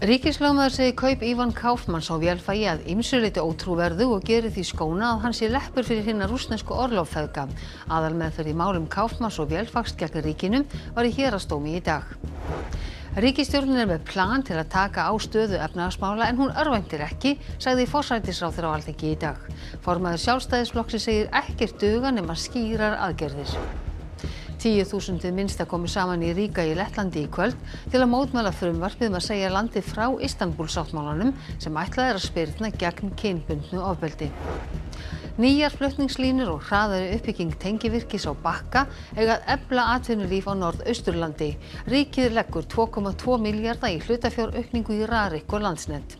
Ríkislögmaður segir kaup Ivan Kaufmanns á vélfægi að ýmsu leyti ótrúverðug og gerir því skóna að hann sé leppur fyrir hina rússnesku orloffeðga. Aðalmeðferð í málum Kaufmanns og vélfags gegn ríkinu var í héraðsdómi í dag. Ríkisstjórnin er með plan til að taka á stöðu efnahagsmála en hún örvæntir ekki, sagði forsætisráðherra á Alþingi í dag. Formaður Sjálfstæðisflokksins segir ekkert duga nema skýrar aðgerðir. 10.000 minnsta komu saman í Riga í Lettlandi í kvöld til að mótmæla frumvarpið að segja landið frá Istanbúl-sáttmálanum sem ætlað er að spyrna gegn kynbundnu ofbeldi. Nýjar flutningslínur og hraðari uppbygging tengivirkis á Bakka eiga að efla atvinnulíf á Norðausturlandi. Ríkið leggur 2,2 milljarða í hlutafjáraukningu í Rarik og Landsnet.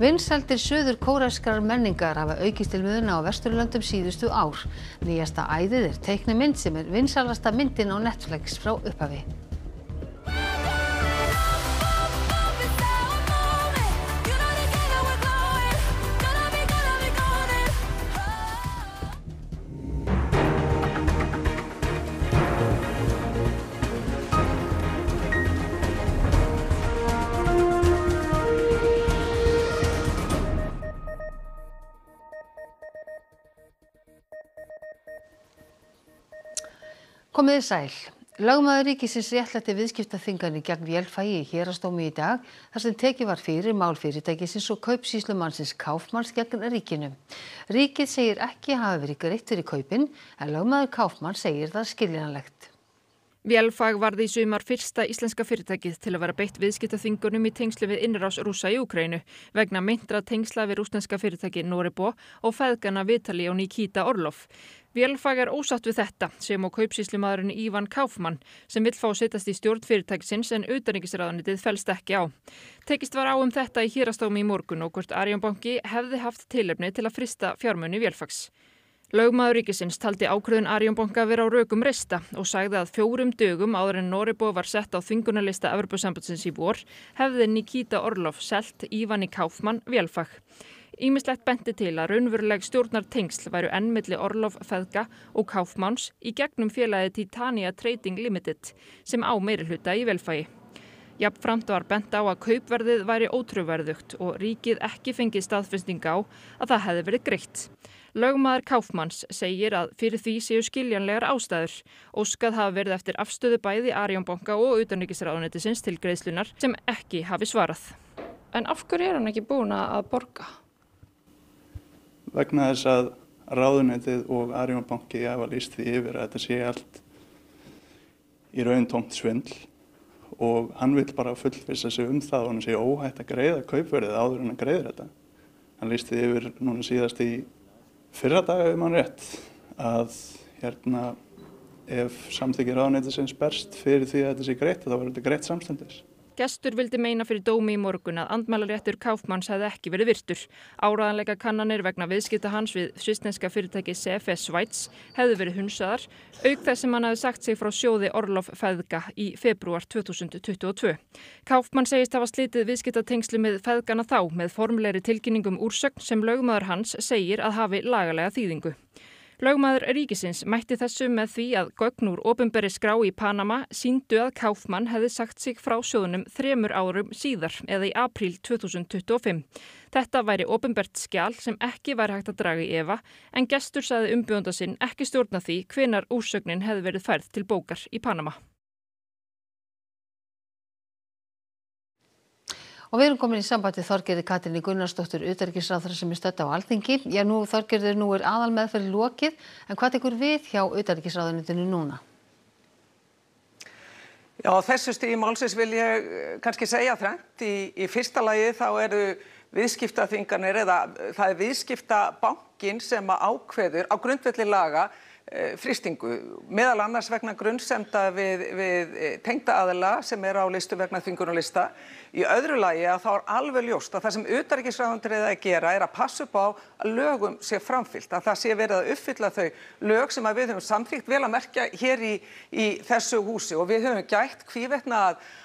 Vinsældir suður-kórískrar menningar hafa aukist til muna á Vesturlöndum síðustu ár. Nýjasta æðið er teiknimynd sem er vinsælasta myndin á Netflix frá upphafi. Komiði sæl. Lögmaður ríkisins réttlætti viðskiptaþvinganir gegn vélfægi í héraðsdómi í dag þar sem tekið var fyrir mál fyrirtækisins og kaupsýslumannsins Kaufmanns gegn ríkinu. Ríkið segir ekki hafa verið greitt fyrir kaupin en lögmaður Kaufmanns segir það skiljanlegt. Vélfag varð í sumar fyrsta íslenska fyrirtækið til að vera beitt viðskiptaþvingunum í tengslu við innrás Rússa í Úkraínu vegna meintra tengsla við rússneska fyrirtæki Norepo og feðgana Vitali og Nikita Orlov. Vélfag er ósátt við þetta sem og kaupsýslumaðurinn Ivan Kaufmann sem vill fá að setjast í stjórn fyrirtækisins en utanríkisráðuneytið fellst ekki á. Tekist var á þetta í héraðsdómi í morgun og hvort Arion banki hefði haft tilefni til að frysta fjármuni vélfags. Lögmaður ríkisins taldi ákvörðun Arion banka vera á rökum reista og sagði að 4 dögum áður en Norepo var sett á þvingunarlista Evrópusambandsins í vor hefði Nikita Orlov selt Ivani Kaufmann vélfag. Ýmislegt benti til að raunveruleg stjórnartengsl væru enn milli Orlov feðga og Kaufmanns í gegnum félagið Titania Trading Limited sem á meirihluta í vélfagi. Jafnframt var bent á að kaupverðið væri ótrúverðugt og ríkið ekki fengið staðfesting á að það hefði verið greitt. Lögmaður Kaufmanns segir að fyrir því séu skiljanlegar ástæður. Óskað hafi verið eftir afstöðu bæði Arion banka og utanríkisráðuneytisins til greiðslunar sem ekki hafi svarað. En af hverju hann ekki búin að borga? Vegna þess að ráðuneytið og Arion banki hafa lýst því yfir að þetta sé allt í raun tómt svindl og hann vill bara fullvissa sig það og hann sé óhætt að greiða kaupverðið áður en að greiða þetta. Hann lýst því yfir núna síðast í fyrradag ef mann rétt að ef samþykki ráðuneytisins berst fyrir því að þetta sé greitt þá verður þetta greitt samstundis. Gestur vildi meina fyrir dómi í morgun að andmælaréttur Kaufmanns hefði ekki verið virtur. Áreiðanleika kannanir vegna viðskipta hans við svissneska fyrirtæki CFS Schweiz hefðu verið hundsaðar, auk þess sem hann hefði sagt sig frá sjóði Orlov feðga í febrúar 2022. Kaufmann segist hafa slitið viðskiptatengsli með feðgana þá með formlegri tilkynningum úrsögn sem lögmaður hans segir að hafi lagalega þýðingu. Lögmaður ríkisins mætti þessu með því að gögn úr opinberri skrá í Panama sýndu að Kaufmann hefði sagt sig frá sjóðunum 3 árum síðar eða í apríl 2025. Þetta væri opinbert skjal sem ekki væri hægt að draga í efa en gestur sagði umbjóðanda sinn ekki stjórna því hvenær úrsögnin hefði verið færð til bókar í Panama. Og við erum komin í sambandi Þorgerði Katrínu Gunnarsdóttur utanríkisráðherra sem er stödd á Alþingi. Já, Þorgerður, nú er aðalmeðferð lokið, en hvað tekur við hjá utanríkisráðuneytinu núna? Já, þessu stigi málsins vil ég kannski segja þrennt. Í fyrsta lagi þá eru viðskiptaþvinganir eða það er viðskiptabankinn sem ákveður á grundvelli laga frystingu, meðal annars vegna grunnsemda við tengda aðila sem á listu vegna þvingunarlista. Í öðru lagi að þá er alveg ljóst að það sem utanríkisráðuneytið er að gera er að passa upp á að lögum sé framfylgt, að það sé verið að uppfylla þau lög sem við höfum samþykkt vel að merkja hér í þessu húsi og við höfum gætt hvívetna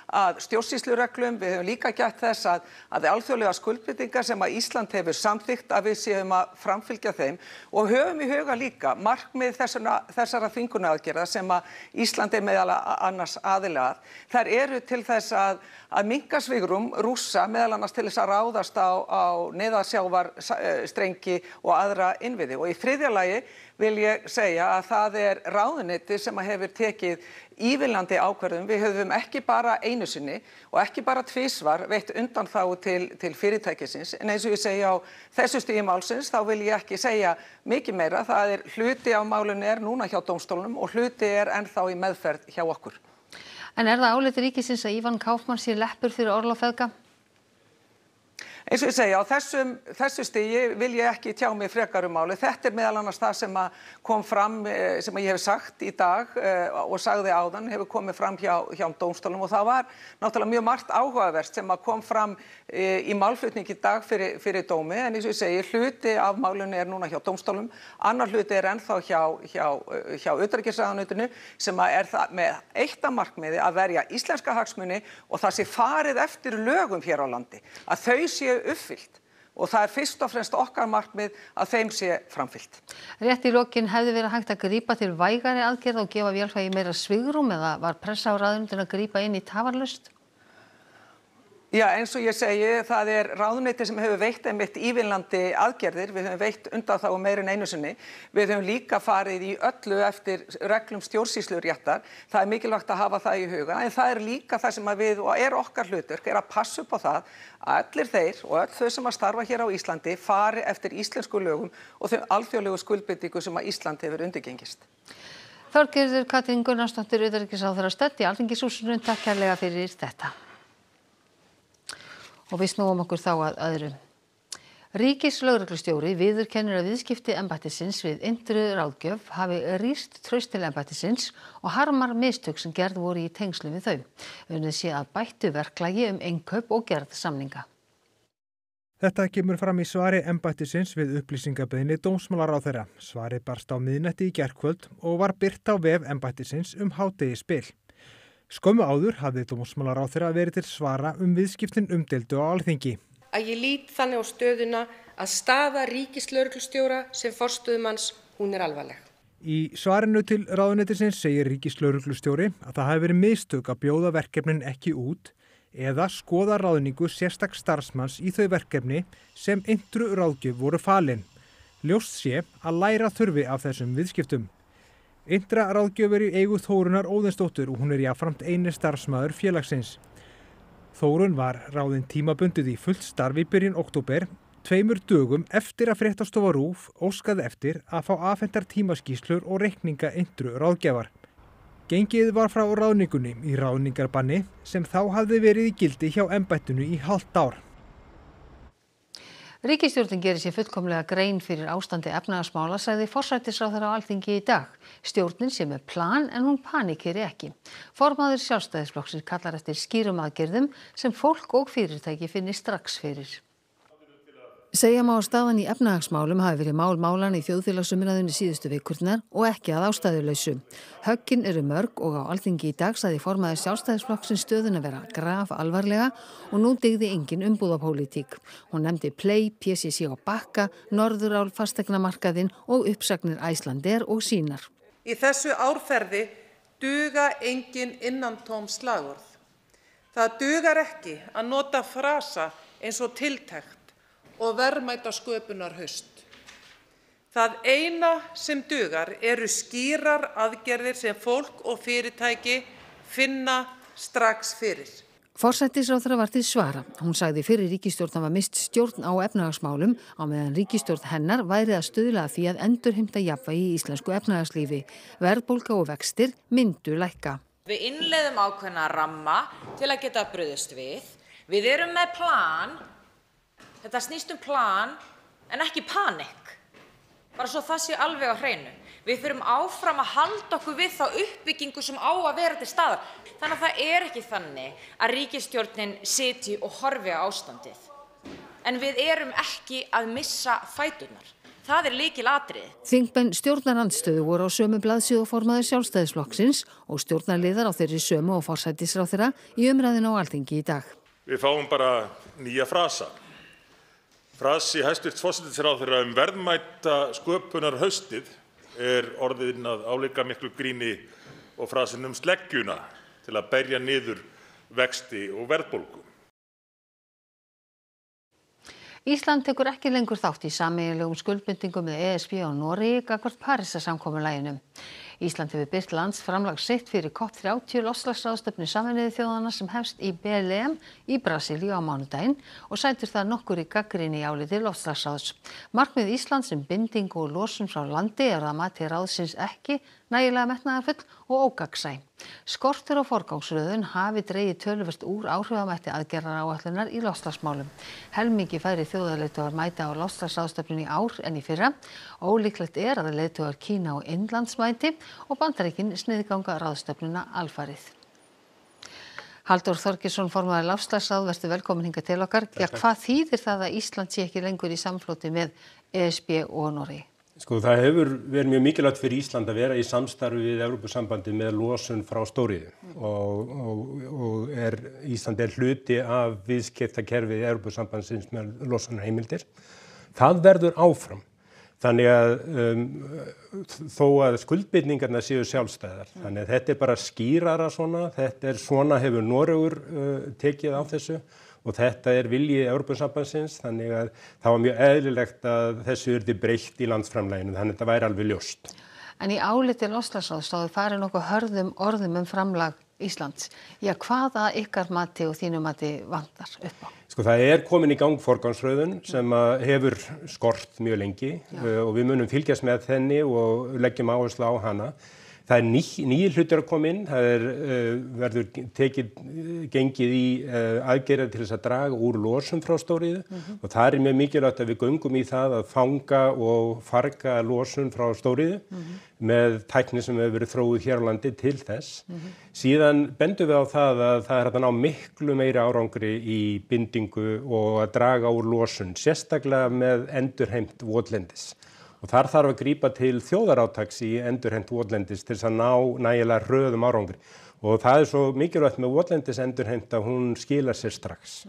að stjórnsýslureglum, við höfum líka gætt þess að alþjóðlega skuldbindingar sem að Ísland hefur samþykkt að við séum að framfylgja þeim og höfum í huga líka markmið þessara þvingunaraðgerða sem að Ísland meðal annars aðili að, þær eru til þess að minnka svigrúm Rússa meðal annars til þess að ráðast á neðansjávarstrengi og aðra innviði. Og í þriðja lagi vil ég segja að það ráðuneyti sem hefur tekið ívilnandi ákvörðun. Við höfum ekki bara einu sinni og ekki bara tvisvar veitt undanþágu til fyrirtækisins, en eins og ég segi á þessu stigi málsins þá vil ég ekki segja mikið meira. Það hluti af málinu núna hjá dómstólunum og hluti ennþá í meðferð hjá okkur. En það álit ríkisins að Ivan Kaufman sé leppur fyrir orlofsfeðga? Eins og ég segi, á þessu stigi vil ég ekki tjá mig frekar máli. Þetta meðal annars það sem kom fram, sem ég hef sagt í dag og sagði áðan, hefur komið fram hjá dómstólum og það var náttúrulega mjög margt áhugavert sem kom fram í málflutning í dag fyrir dómi. En eins og ég segi, hluti af málinu núna hjá dómstólum, annar hluti ennþá hjá utanríkisráðuneytinu sem það með eitt af markmiði að verja íslenska hagsmuni og það sé farið eftir lögum hér á landi, að þau séu uppfyllt og það fyrst og fremst okkar markmið að þeim sé framfyllt. Rétt í lokin hefði verið hægt að grípa til vægari aðgerða og gefa vélfægi meira svigrúm eða var pressa á ráðuneytinu að grípa inn í tafarlaust? Já, eins og ég segi, það ráðuneyti sem hefur veitt einmitt ívilnandi aðgerðir. Við höfum veitt undanþágu meira en einu sinni. Við höfum líka farið í öllu eftir reglum stjórnsýsluréttar. Það mikilvægt að hafa það í huga. En það líka það sem við, og okkar hlutverk, að passa upp á það að allir þeir og öll þau sem starfa hér á Íslandi fari eftir íslensku lögum og þau alþjóðlegu skuldbindingu sem að Ísland hefur undirgengist. Þorgerður Katrín Gunnarsdóttir, utanríkisráðherra, stödd í Alþingishúsinu. Takk kærlega fyrir þetta. Og við snúum okkur þá að öðru. Ríkislögreglustjóri viðurkennir að viðskipti embættisins við innri ráðgjöf hafi rýrt traust til embættisins og harmar mistök sem gerð voru í tengslum við þau. Unnið sé að bættu verklagi innkaup og gerð samninga. Þetta kemur fram í svari embættisins við upplýsingabeiðni dómsmálaráðherra. Svarið barst á miðnætti í gærkvöld og var birt á vef embættisins hádegisbil. Skömmu áður hafði dómsmálaráðherra verið til svara viðskiptin umdeildu á Alþingi. Að ég lít þannig á stöðuna að staða ríkislögreglustjóra sem forstöðumanns, hún alvarleg. Í svarinu til ráðuneytisins segir ríkislögreglustjóri að það hafi verið mistök að bjóða verkefnin ekki út eða skoða ráðningu sérstaks starfsmanns í þau verkefni sem innri ráðgjöf voru falin. Ljóst sé að læra þurfi af þessum viðskiptum. Innra ráðgjöf í eigu Þórunnar Óðinsdóttur og hún jafnframt eini starfsmaður félagsins. Þórunn var ráðin tímabundið í fullt starf í byrjun október, 2 dögum eftir að Fréttastofa RÚV óskaði eftir að fá afhentar tímaskýrslur og reikninga innri ráðgjafar. Gengið var frá ráðningunni í ráðningarbanni sem þá hafði verið í gildi hjá embættinu í hálft ár. Ríkisstjórnin gerir sér fullkomlega grein fyrir ástandi efnahagsmála, sagði forsætisráðherra á Alþingi í dag. Stjórnin sé með plan en hún panikeri ekki. Formaður Sjálfstæðisflokksins kallar eftir skýrum aðgerðum sem fólk og fyrirtæki finni strax fyrir. Segja má að staðan í efnahagsmálum hafi verið mál málanna í þjóðfélagsumræðunni síðustu vikurnar og ekki að ástæðulausu. Höggin eru mörg og á Alþingi í dag sagði formaður Sjálfstæðisflokksins stöðuna vera graf alvarlega og nú dygði engin umbúðapólitík. Hún nefndi Play, PCC og Bakka, Norðurál, fasteignamarkaðinn og uppsagnir Icelandair og Sínar. Í þessu árferði duga engin innantóm slagorð. Það dugar ekki að nota frasa eins og tiltekt og verðmæta sköpunar haust. Það eina sem dugar eru skýrar aðgerðir sem fólk og fyrirtæki finna strax fyrir. Forsætisráðherra var til svara. Hún sagði fyrir ríkisstjórn hafa mist stjórn á efnahagsmálum á meðan ríkisstjórn hennar væri að stuðla að því að endurheimta jafnvægi í íslensku efnahagslífi. Verðbólga og vextir myndu lækka. Við innleiðum ákveðna ramma til að geta brugðist við. Við erum með plan. Þetta snýst plan en ekki panikk. Bara svo það sé alveg á hreinu. Við þurfum áfram að halda okkur við þá uppbyggingu sem á að vera til staðar. Þannig að það ekki þannig að ríkisstjórnin sitji og horfi á ástandið. En við erum ekki að missa fæturnar. Það lykilatriði. Þingmenn stjórnarandstöðu voru á sömu blaðsíðu og formaður Sjálfstæðisflokksins og stjórnarliðar á þeirri sömu og forsætisráðherra í umræðinu á Alþingi í dag. Við fáum bara nýja frasa. Frasi hæstvirts forsætisráðherra verðmæta sköpunar haustið orðin að álíka miklu gríni og frasinn sleggjuna til að berja niður vexti og verðbólgu. Ísland tekur ekki lengur þátt í sameiginlegum skuldbindingum með ESB og Noregi gagnvart Parísarsamkomulaginu. Ísland hefur birt landsframlag sitt fyrir COP30 loftslagsráðstefnu Sameinuðu þjóðanna sem hefst í Belém í Brasilíu á mánudaginn og sætir það nokkurri gagnrýni í áliti loftslagsráðs. Markmið Íslands um bindingu og losun frá landi er að mati ráðsins ekki nægilega metnaðarfull og ógagnsæ. Skortur á forgangsröðun hafi dregið töluvert úr áhrifamætti aðgerðaráætlunar í loftslagsmálum. Helmingi færri þjóðarleiðtogar mæta á loftslagsráðstefnunni í ár en í fyrra. Ólíklegt er að leiðtogar Kína og Indlands mæti og Bandaríkin sniðganga ráðstefnuna alfarið. Halldór Þorgeirsson, formaður loftslagsráðs, vertu velkomin hingað til okkar. Ja, hvað þýðir það að Ísland sé ekki lengur í samfloti með ESB og Noregi? Sko, það hefur verið mjög mikilvægt fyrir Ísland að vera í samstarfi við Evrópusambandið með losun frá stóriðju og Ísland er hluti af viðskiptakerfi Evrópusambandsins með losunarheimildir. Það verður áfram. Þannig að þó að skuldbindningarnar séu sjálfstæðar. Þannig að þetta er bara skýrara svona, svona hefur Noregur tekið á þessu. Og þetta er vilji Evrópusambandsins, þannig að það var mjög eðlilegt að þessu yrði breytt í landsframlaginu, þannig að þetta væri alveg ljóst. En í áliti loftslagsráðs þá farið nokkuð hörðum orðum framlag Íslands. Já, hvaða ykkar mati og þínu mati vantar upp á? Sko, það er komin í gang forgangsröðun sem hefur skort mjög lengi og við munum fylgjast með þenni og leggjum áherslu á hana. Það er nýir hlutir að koma inn, það verður gengið í aðgerðir til þess að draga úr losun frá stóriðju og það er mjög mikilvægt að við göngum í það að fanga og farga losun frá stóriðju með tækni sem hefur verið þróuð hér á landi til þess. Síðan bendum við á það að það er hægt að ná miklu meiri árangri í bindingu og að draga úr losun, sérstaklega með endurheimt votlendis. Og þar þarf að grípa til þjóðarátaks í endurheimt votlendis til þess að ná nægilega hröðum árangri. Og það er svo mikilvægt með votlendis endurheimt að hún skilar sér strax.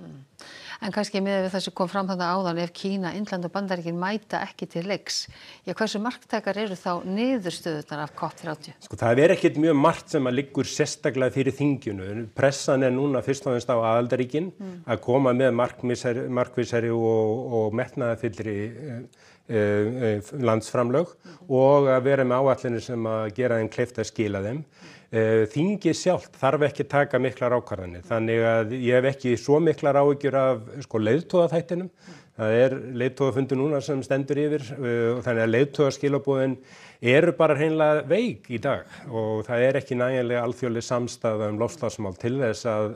En kannski miðað við það sem kom fram þarna áðan, ef Kína, Indland og Bandaríkin mæta ekki til leiks, hversu marktækar eru þá niðurstöðurnar af COP30? Sko, það er ekkert mjög margt sem að liggur sérstaklega fyrir þinginu. Pressan er núna fyrst og fremst á aðildarríkin að koma með markvissari og metnaðarfyllri landsframlög og að vera með áætlanir sem að gera þeim kleift að skila þeim. Þingið sjálft þarf ekki að taka miklar ákvarðanir, þannig að ég hef ekki svo miklar áhyggjur af leiðtogaþættinum. Það er leiðtogafundur núna sem stendur yfir og þannig að leiðtogaskilaboðin eru bara hreinlega veik í dag og það er ekki nægjanlega alþjóðleg samstaða loftslagsmál til þess að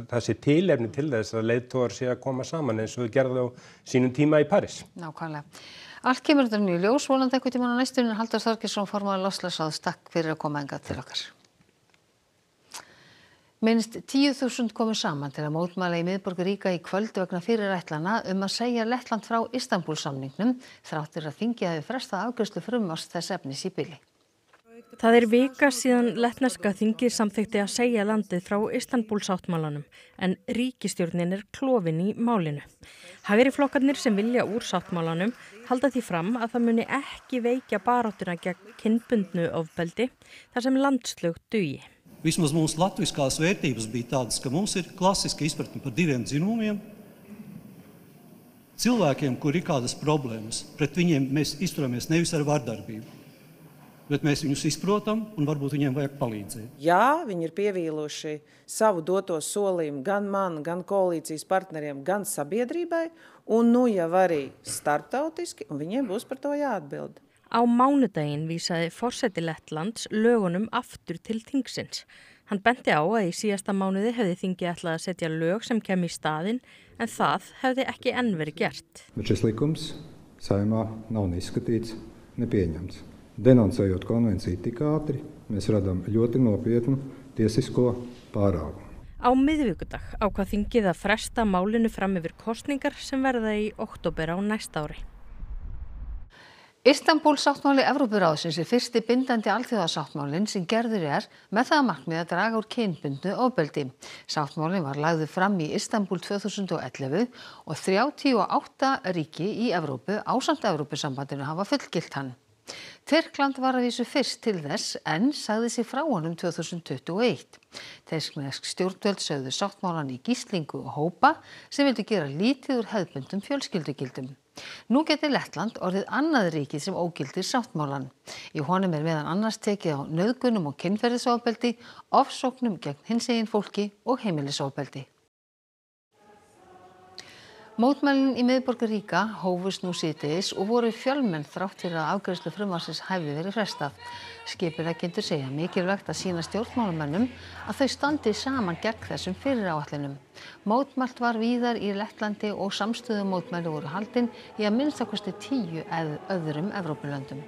það sé tilefni til þess að leiðtogar sé að koma saman eins og þau gerðu á sínum tíma í París. Nákvæmlega. Allt kemur þetta í ljós, vonandi einhvern tímann á næstunni. Halldór Þorgeirsson, formaður loftslagsráðs, takk fyrir að koma hingað til okkar. Minnst 10.000 komu saman til að mótmæla í miðborg Ríga í kvöld vegna fyrirætlana að segja Lettland frá Istanbúl-samningnum þráttur að þingið hafi frestað afgreiðslu frumvarps þess efnis í bili. Það er vika síðan lettneska þingið samþykkti að segja landið frá Istanbúl-sáttmálanum en ríkisstjórnin er klofin í málinu. Hægri flokkarnir sem vilja úr sáttmálanum halda því fram að það muni ekki veikja baráttuna gegn kynbundnu ofbeldi þar sem landslög dugi. Vismaz mūsu latviskās vērtības bija tādas, ka mums ir klasiska izpratne par diviem dzimumiem. Cilvēkiem, kur ir kādas problēmas, pret viņiem mēs izturamies nevis ar vardarbību, bet mēs viņus izprotam un varbūt viņiem vajag palīdzēt. Jā, viņi ir pievīluši savu doto solījumu gan man, gan koalīcijas partneriem, gan sabiedrībai, un nu jau arī starptautiski, un viņiem būs par to jāatbild. Á mánudaginn vísaði forseti Lettlands lögunum aftur til þingsins. Hann benti á að í síðasta mánuði hefði þingið ætlað að setja lög sem kem í staðinn, en það hefði ekki enn verið gert. Bet šis likums Saeimā nav neizskatīts, nepieņemts. Denoncējot konvenciju tik ātri, mēs radām ļoti nopietnu tiesisko pārāvumu. Á miðvikudag ákvað þingið að fresta málinu fram yfir kosningar sem verða í október á næsta ári. Istanbúl-sáttmáli Evrópuráðsins er fyrsti bindandi alþjóðasáttmálinn sem gerður með það að markmið að draga úr kynbundnu ofbeldi. Sáttmálinn var lagður fram í Istanbúl 2011 og 38 ríki í Evrópu ásamt Evrópusambandinu hafa fullgilt hann. Tyrkland var að vísu fyrst til þess en sagði sig frá honum 2021. Tyrknesk stjórnvöld sögðu sáttmálann í gíslingu og hópa sem vildu gera lítið úr hefðbundum fjölskyldugildum. Nú geti Lettland orðið annað ríkið sem ógildir sáttmálann. Í honum meðal annars tekið á nauðgunum og kynferðisofbeldi, ofsóknum gegn hinsegin fólki og heimilisofbeldi. Mótmælin í miðborg Ríga hófust nú síðdegis og voru fjölmenn þrátt fyrir að afgreiðslu frumvarpsins hefði verið frestað. Skipuleggjendur segja mikilvægt að sýna stjórnmálamönnum að þau standi saman gegn þessum fyriráætlunum. Mótmælt var víðar í Lettlandi og samstöðumótmæli voru haldin í að minnstakosti 10 öðrum Evrópulöndum.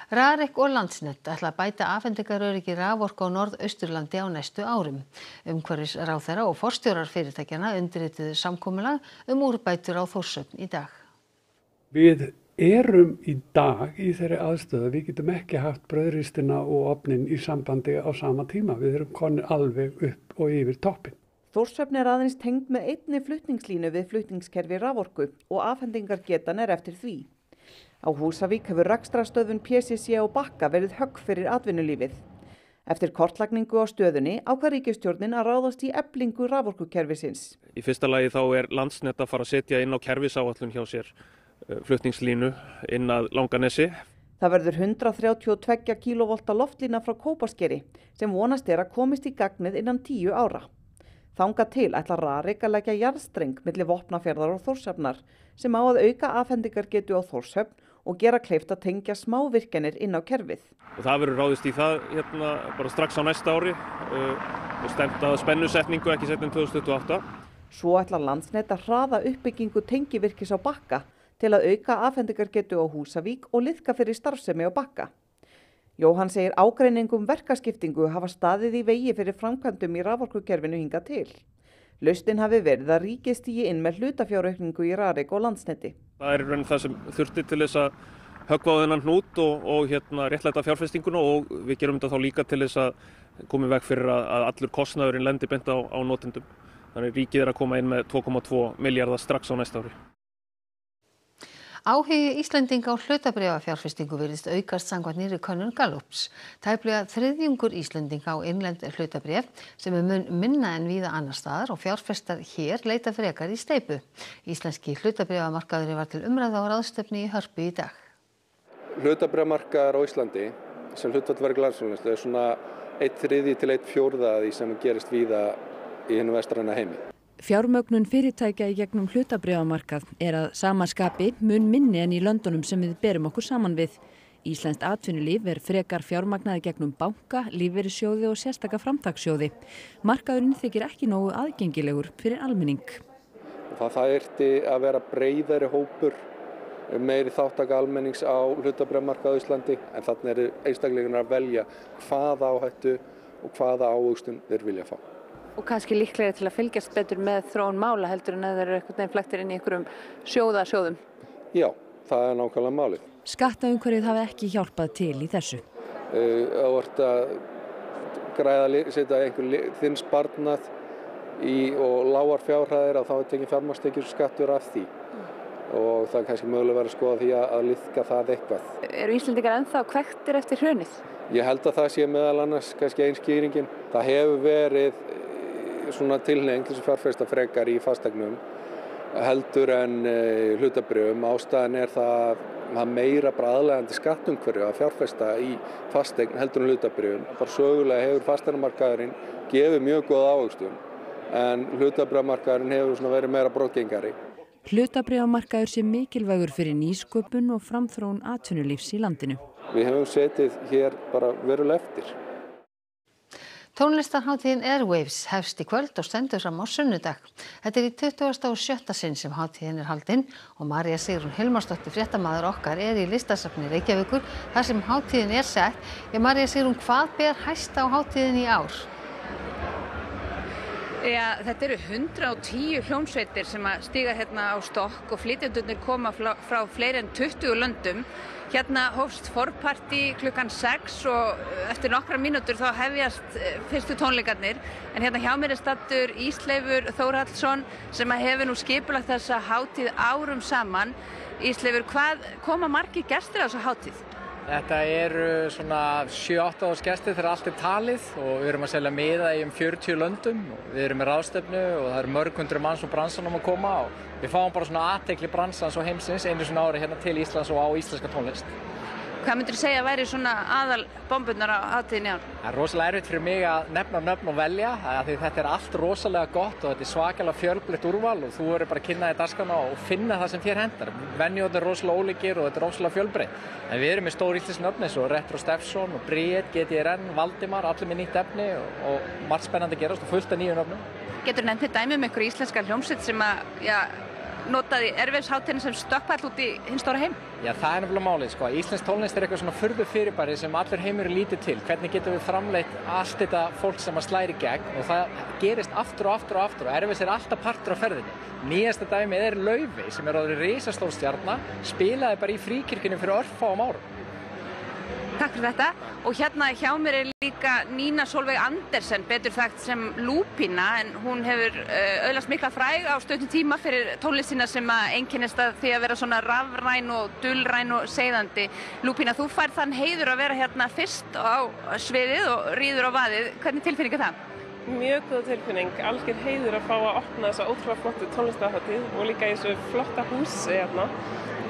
Rarik og Landsnet ætla að bæta afhendingaröryggi raforku á Norðausturlandi á næstu árum. Umhverfisráðherra og forstjórar fyrirtækjanna undirrituðu samkomulag úrbætur á Þórshöfn í dag. Við erum í dag í þeirri aðstöðu, við getum ekki haft brauðristina og ofnin í sambandi á sama tíma. Við erum konir alveg upp og yfir toppin. Þórshöfn er aðeins tengd með einni flutningslínu við flutningskerfi raforku og afhendingargetan er eftir því. Á Húsavík hefur rekstrarstöðvun PCC á Bakka verið högg fyrir atvinnulífið. Eftir kortlagningu á stöðunni ákvað ríkisstjórnin að ráðast í eflingu raforkukerfisins. Í fyrsta lagi þá er Landsnet að fara að setja inn á kerfisáætlun hjá sér flutningslínu inn að Langanesi. Það verður 132 kV loftlína frá Kópaskeri sem vonast er að komist í gagnið innan 10 ára. Þangað til ætlar Rarik að leggja jarðstreng milli Vopnafjarðar og Þórshafnar sem á að auka afhendingargetu á Þórshöfn og gera kleift að tengja smávirkjanir inn á kerfið. Og það verður ráðist í það bara strax á næsta ári og stefnt að spennusetningu ekki seinna en 2028. Svo ætlar Landsnet að hraða uppbyggingu tengivirkis á Bakka til að auka afhendingargetu á Húsavík og liðka fyrir starfsemi á Bakka. Jóhann segir ágreiningum verkaskiptingu hafa staðið í vegi fyrir framkvæmdum í raforkukerfinu hingað til. Lausnin hafi verið að ríkið stígi inn með hlutafjáraukningu í Rarik og Landsneti. Það er raun það sem þurfti til þess að höggva á þennan hnút og réttlæta fjárfestinguna og við gerum þetta þá líka til þess að koma í veg fyrir að allur kostnaðurinn lendi beint á notendum. Þannig ríkið er að koma inn með 2,2 milljarða strax á næsta ári. Áhugi Íslendinga á hlutabréfafjárfestingu virðist aukast samkvæmt nýrri könnun Gallups. Tæplega þriðjungur Íslendinga á innlend hlutabréf sem mun minna en víða annars staðar og fjárfestar hér leita frekar í steypu. Íslenski hlutabréfamarkaðurinn var til umræðu á ráðstefnu í Hörpu í dag. Hlutabréfamarkaður á Íslandi sem hlutfall verður landsframleiðslu er svona 1/3 til 1/4 af því sem gerist víða í hinum vestræna heimi. Fjármögnun fyrirtækja í gegnum hlutabréfamarkað er að sama skapi mun minni en í löndunum sem við berum okkur saman við. Íslenskt atvinnulíf er frekar fjármagnaði gegnum banka, lífeyrissjóði og sérstaka framtakssjóði. Markaðurinn þykir ekki nógu aðgengilegur fyrir almenning. Það þyrfti að vera breiðari hópur, meiri þátttaka almennings á hlutabréfamarkaði á Íslandi, en þannig eru einstaklingar að velja hvaða áhættu og hvaða ávöxtun þeir vilja fá. Og kannski líklega til að fylgjast betur með þróun mála heldur en að þeir eru einhvern veginn flektir inn í einhverjum sjóðum. Já, það er nákvæmlega málið. Skattaumhverfið hafi ekki hjálpað til í þessu. Þú ert að setja einhver þinn sparnað og lágar fjárhæðir þá er tekinn fjármagnstekjur skattur af því. Og það er kannski mögulega verið að skoða því að liðka það eitthvað. Eru Íslendingar ennþá hvektir eftir hrunið? Ég held að það sé meðal annars kannski ein skýringin. Það hefur verið svona tilhneiging til þess að fjárfesta frekar í fasteignum heldur en hlutabréfum. Ástæðan er það meira aðlaðandi skattumhverfi að fjárfesta í fasteign heldur en hlutabréfum. Bara sögulega hefur fasteignamarkaðurinn gefið mjög góða ávöxtun en hlutabréfamarkaðurinn hefur verið meira brotgengari. Hlutabréfamarkaður sé mikilvægur fyrir nýsköpun og framþróun atvinnulífs í landinu. Við hefum setið hér bara verulega eftir. Tónlistarhátíðin Airwaves hefst í kvöld og stendur fram á sunnudag. Þetta í 27. sinn sem hátíðin haldin og María Sigrún Hilmarsdóttir fréttamaður okkar í Listasafni Reykjavíkur þar sem hátíðin sett. María Sigrún, hvað ber hæst á hátíðin í ár? Já, þetta eru 110 hljómsveitir sem að stíga hérna á stokk og flytjendurnir koma frá fleiri en 20 löndum. Hérna hófst forpartí klukkan 6 og eftir nokkra mínútur þá hefjast fyrstu tónleikarnir. En hérna hjá mér staddur Ísleifur Þórhallsson sem hefur nú skipulagt þessa hátíð árum saman. Ísleifur, hvað koma margir gestir á þessu hátíð? Þetta eru svona 7-8 gestir þegar allt talið og við erum að selja miða í 40 löndum. Við erum með ráðstefnu og það eru mörg hundruð manns úr bransanum að koma og við fáum bara svona athygli bransans og heimsins einu svona ári hérna til Íslands og á íslenska tónlist. Hvað myndir þú segja að væri svona aðal bomburnar á hátíðinni ár? Það rosalega erfitt fyrir mig að nefna nöfn og velja því þetta allt rosalega gott og þetta svakalega fjölbreytt úrval og þú verður bara að kynna þér dagskrána og finna það sem þér hendar. Venjurnar rosalega ólíkir og þetta rosalega fjölbreytt. En við erum með stór íslensk nöfn eins og Retro Steffson og Bríet, GTRN, Valdimar, allir með nýtt efni og margt spennandi að gerast og fullt af nýjum nöfnum. Getur nefnt dæmi einhverju íslenska hljómsveit sem notaði erfiðshátíðina sem stökkpall út í hinn stóra heim? Já, það nefnilega málið, sko. Íslensk tónlist eitthvað svona furðu fyrirbæri sem allir heimur lítið til. Hvernig getum við framleitt allt þetta fólk sem slæri í gegn og það gerist aftur og erfis alltaf partur á ferðinni. Nýjasta dæmið Laufey sem orðið risastór stjarna, spilaði bara í Fríkirkjunni fyrir örfáum árum. Takk fyrir þetta. Og hérna hjá mér líka Nína Sólveig Andersen, betur þekkt sem Lúpína, en hún hefur öðlast mikla fræg á stuttum tíma fyrir tónlistina sem einkennist að því að vera svona rafræn og dulræn og seiðandi. Lúpína, þú fær þann heiður að vera hérna fyrst á sviðið og ríður á vaðið. Hvernig tilfinning það? Mjög góð tilfinning, algjör heiður að fá að opna þessa ótrúlega flottu tónlistarhátíð og líka í þessu flotta húsi hérna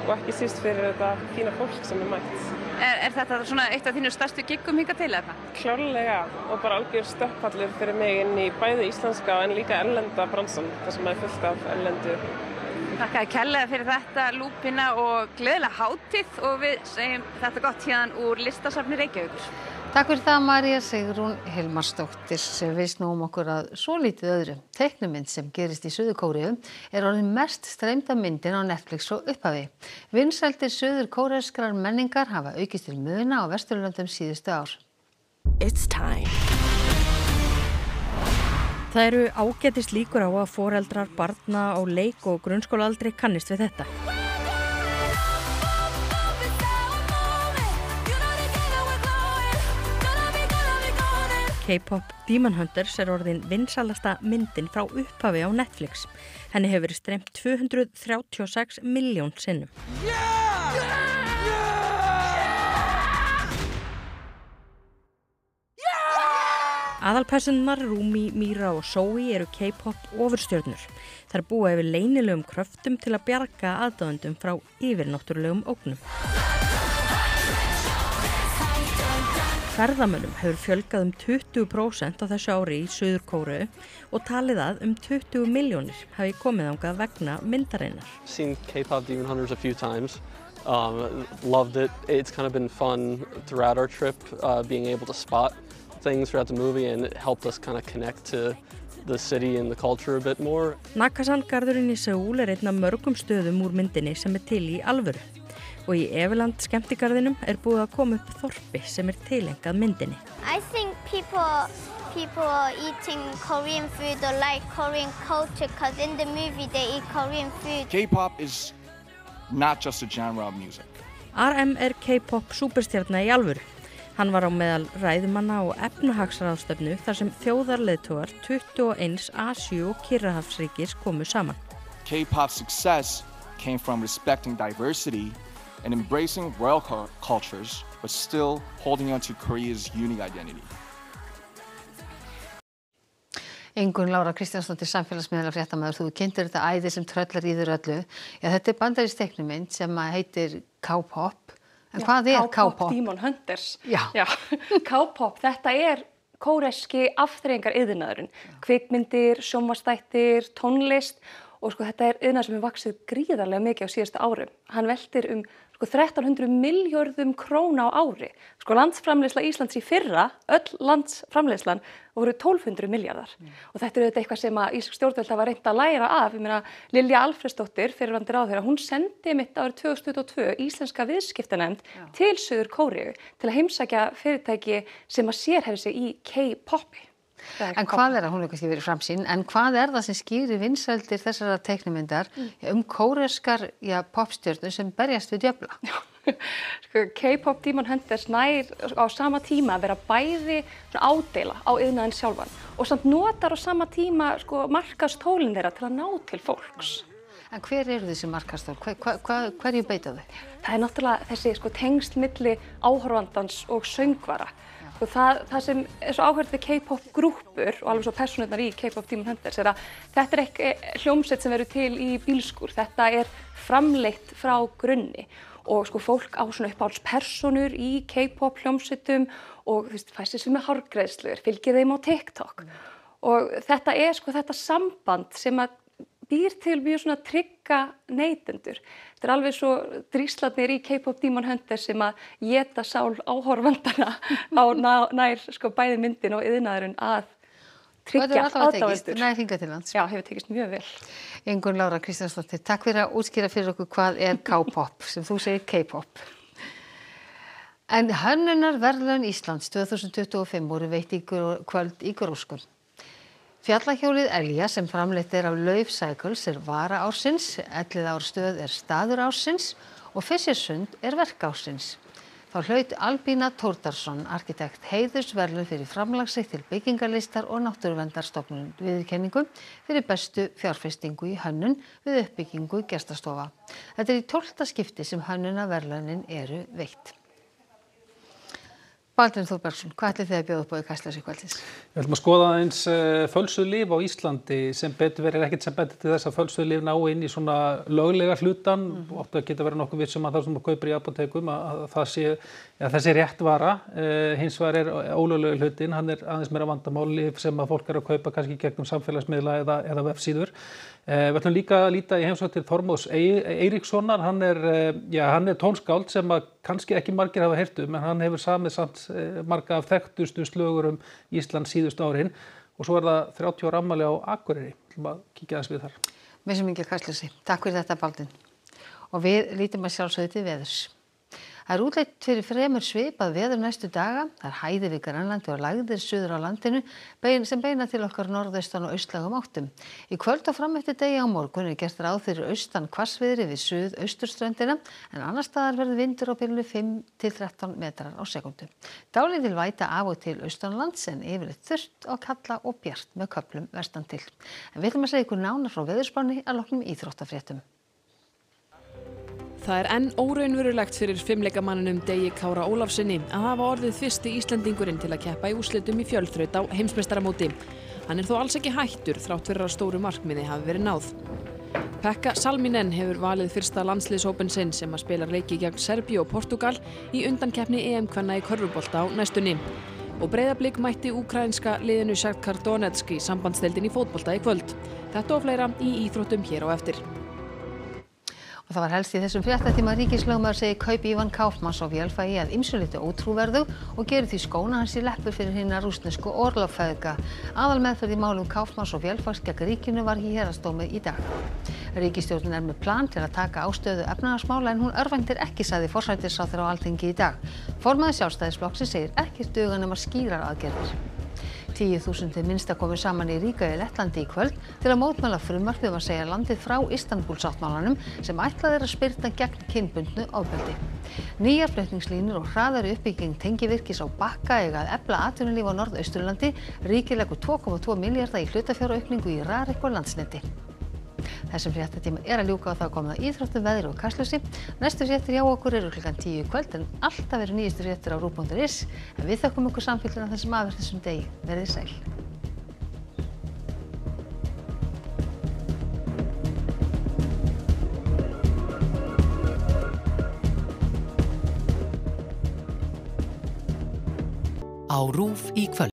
og ekki síst fyrir þetta fína fólk sem mætt. Er þetta svona eitt af þínu stærstu giggum hingað til eða? Klárlega og bara algjör stökkpallur fyrir mig inn í bæði íslenska en líka erlenda bransan, þar sem fullt af erlendu. Takk kærlega fyrir þetta, Lúpína, og gleðilega hátíð og við segjum þetta gott hérna úr Listasafni Reykjavíkur. Takk fyrir það, María Sigrún Hilmarsdóttir. Við snúum okkur að svolítið öðru. Teiknimynd sem gerist í Suður-Kóreu orðin mest streymda myndin á Netflix og upphafi. Vinsældir suður-kóreskrar menningar hafa aukist til muna á Vesturlöndum síðustu ár. It's time. Það eru ágætis líkur á að foreldrar barna á leik- og grunnskólaaldri kannist við þetta. K-pop Demon Hunters orðin vinsælasta myndin frá upphafi á Netflix. Henni hefur verið streymt 236 milljón sinnum. Aðalpersónurnar Rumi, Mira og Zoe eru K-pop ofurstjörnur. Þær búa yfir leynilegum kröftum til að bjarga aðdáendum frá yfirnáttúrulegum ógnum. Ferðamönnum hefur fjölgað 20% á þessu ári í Suður-Kóreu og talið að 20 milljónir hafi komið þangað vegna myndarinnar. Seen K-pop Demon Hunters a few times. Loved it. It's kind of been fun throughout our trip, being able to spot things throughout the movie, and it helped us kind of connect to the city and the culture a bit more. Nakasan-garðurinn í Seúl einn af mörgum stöðum úr myndinni sem til í alvöru. Og í Everland skemmtigarðinum búið að koma upp þorpi sem tilengað myndinni. I think people are eating Korean food or like Korean culture because in the movie they eat Korean food. K-pop is not just a genre of music. RM K-pop superstjarna í alvöru. Hann var á meðal ræðumanna og efnahagsráðstefnu þar sem þjóðarleiðtogar 21 Asíu- og Kyrrahafsríkis komu saman. K-pop success came from respecting diversity and embracing world cultures, but still holding on to Korea's unique identity. Ingunn Lára Kristjánsdóttir, samfélagsmiðlafréttamaður, þú kynntir þetta æði sem tröllar í þér öllu. Já, þetta bandarísk teiknimynd sem heitir K-pop. En hvað K-pop? K-pop Demon Hunters. Já. K-pop, þetta kóreski afþreyingariðnaðurinn. Kvikmyndir, sjónvarpsþættir, tónlist og þetta iðnaður sem hefur vaxið gríðarlega mikið á síðustu árum. Hann veltir 1300 milljörðum króna á ári. Landsframleiðsla Íslands í fyrra, öll landsframleiðslan, voru 1200 milljarðar. Og þetta auðvitað eitthvað sem íslensk stjórnvöld hafa reynt að læra af. Ég meina, Lilja Alfreðsdóttir, fyrrverandi ráðherra, hún sendi mitt árið 2022 íslenska viðskiptanefnd til Suður-Kóreu til að heimsækja fyrirtæki sem sérhæfir sig í K-popi. En hvað það, hún hefur kannski verið framsýn, en hvað það sem skýrir vinsældir þessara teiknimyndar kóreskar popstjörnur sem berjast við djöfla? K-pop Demon Hunters nær á sama tíma að vera bæði ádeila á iðnaðinn sjálfan og samt notar á sama tíma markaðstólin þeirra til að ná til fólks. En hver eru þessi markaðstorg? Hverju beita þau? Það náttúrulega þessi tengsl milli áhorfandans og söngvara. Það sem svo áhugavert við K-pop grúppur og alveg svo persónurnar í K-pop Demon Hunters að þetta ekki hljómsveit sem verður til í bílskúr. Þetta framleitt frá grunni og fólk á svona uppáhalds persónur í K-pop hljómsveitum og fæst sem hárgreiðslur, fylgir þeim á TikTok. Og þetta þetta samband sem að býr til mjög svona trygga neytendur. Þetta alveg svo dríslarnir í K-pop Demon Hunters sem að éta sál áhorfandana á nær bæði myndin og iðnaðurinn að tryggja aðdáendur. Nær hingað til lands. Já, hefur tekist mjög vel. Ingunn Lára Kristjánsdóttir, takk fyrir að útskýra fyrir okkur hvað K-pop, sem þú segir K-pop. En hönnunarverðlaun Íslands 2025 voru veitt í kvöld í Gróskum. Fjallahjólið Elja sem framleitt af Lauf Cycles vara ársins, Elliðaárstöð staður ársins og Fissersund verk ársins. Þá hlaut Albína Tórdarsson, arkitekt, heiðursverðlaun fyrir framlag sitt til byggingarlistar og náttúruverndarstofnun viðurkenningu fyrir bestu fjárfestingu í hönnun við uppbyggingu gestastofa. Þetta í 12. skipti sem hönnunarverðlaunin veitt. Baldvin Þórbergsson, hvað ætlið þið að bjóða upp á í Kastljósi kvöldsins? Við ætlum að skoða eins fölsuð lyf á Íslandi sem betur verið ekkert sem betur til þess að fölsuð lyf ná inn í svona löglega hlutan. Ofta geta verið nokkuð viss að það sem kaupir í apótekum að það sé rétt vara. Hins vegar ólöglega hlutin, hann aðeins meira vandamál lyf sem að fólk að kaupa kannski gegnum samfélagsmiðla eða vefsíður. Við ætlum líka að líta í heimsókn til Þormóðs Eiríkssonar, hann er tónskáld sem að kannski ekki margir hafa heyrt en hann hefur samið samt marga af þekktustu slögur Íslands síðustu árin og svo það 30 ára afmæli á Akureyri. Við ætlum að kíkja aðeins við þar. Með sem mikið Kastljósi. Takk fyrir þetta Baldvin. Og við lítum að sjálfsögðu til veðurs. Það útlit fyrir fremur svipað veður næstu daga. Það hæði við Grænlandi og lægðir suður á landinu sem beina til okkar norðaustan og austlægum áttum. Í kvöld og fram eftir degi á morgun gert ráð fyrir austan hvassviðri við suðausturströndina en annars staðar verður vindur á bilinu 5 til 13 metrar á sekúndu. Dálítil væta af og til austanlands en yfirleitt þurrt og kalla og bjart með köflum vestan til. En við ætlum að segja ykkur nánar frá veðurspánni að loknum íþróttafréttum. Það enn óraunverulegt fyrir fimleikamanninum Degi Kára Ólafssyni að hafa orðið fyrsti Íslendingurinn til að keppa í úrslitum í fjölþraut á heimsmeistaramóti. Hann þó alls ekki hættur þrátt fyrir að stóru markmiði hafi verið náð. Pekka Salminen hefur valið fyrsta landsliðshópinn sinn sem að spila leiki gegn Serbíu og Portúgal í undankeppni EM-kvenna í körfubolta á næstunni. Og Breiðablik mætti úkraínska liðinu Shakhtar Donetsk í sambandsdeildinni í fótbolta í kvöld. Þetta og fleira í íþróttum hér á eftir. Og það var helst í þessum fréttatíma ríkislögmaður segir kaup Ivan Kaufmanns á vélfægi að ýmsu leyti ótrúverðug og gerir því skóna hans í leppur fyrir hina rússnesku orlofsfeðga. Aðalmeðferð í málum Kaufmanns og vélfags gegn ríkinu var í héraðsdómi í dag. Ríkisstjórnin með plan til að taka á stöðu efnahagsmála en hún örvæntir ekki, sagði forsætisráðherra á Alþingi í dag. Formaður Sjálfstæðisflokksins segir ekkert duga nema skýrar aðgerðir. 10.000 minnsta komu saman í Ríga í Lettlandi í kvöld til að mótmæla frumvarpi að segja landið frá Istanbúl-sáttmálanum sem ætlað að spyrna gegn kynbundnu ofbeldi. Nýjar flutningslínur og hraðari uppbygging tengivirkis á Bakka eiga að efla atvinnulíf á Norðausturlandi. Ríkið leggur 2,2 milljarða í hlutafjáraukningu í RARIK og Landsneti. Þessum fréttatíma að ljúka og þá komið að íþróttum, veðri og Kastljósi. Næstu fréttir hjá okkur eru klukkan 10 í kvöld en alltaf eru nýjustu fréttir á ruv.is. En við þökkum okkur samfylgdina þessum af þessum degi. Verið sæl. Á RÚV í kvöld.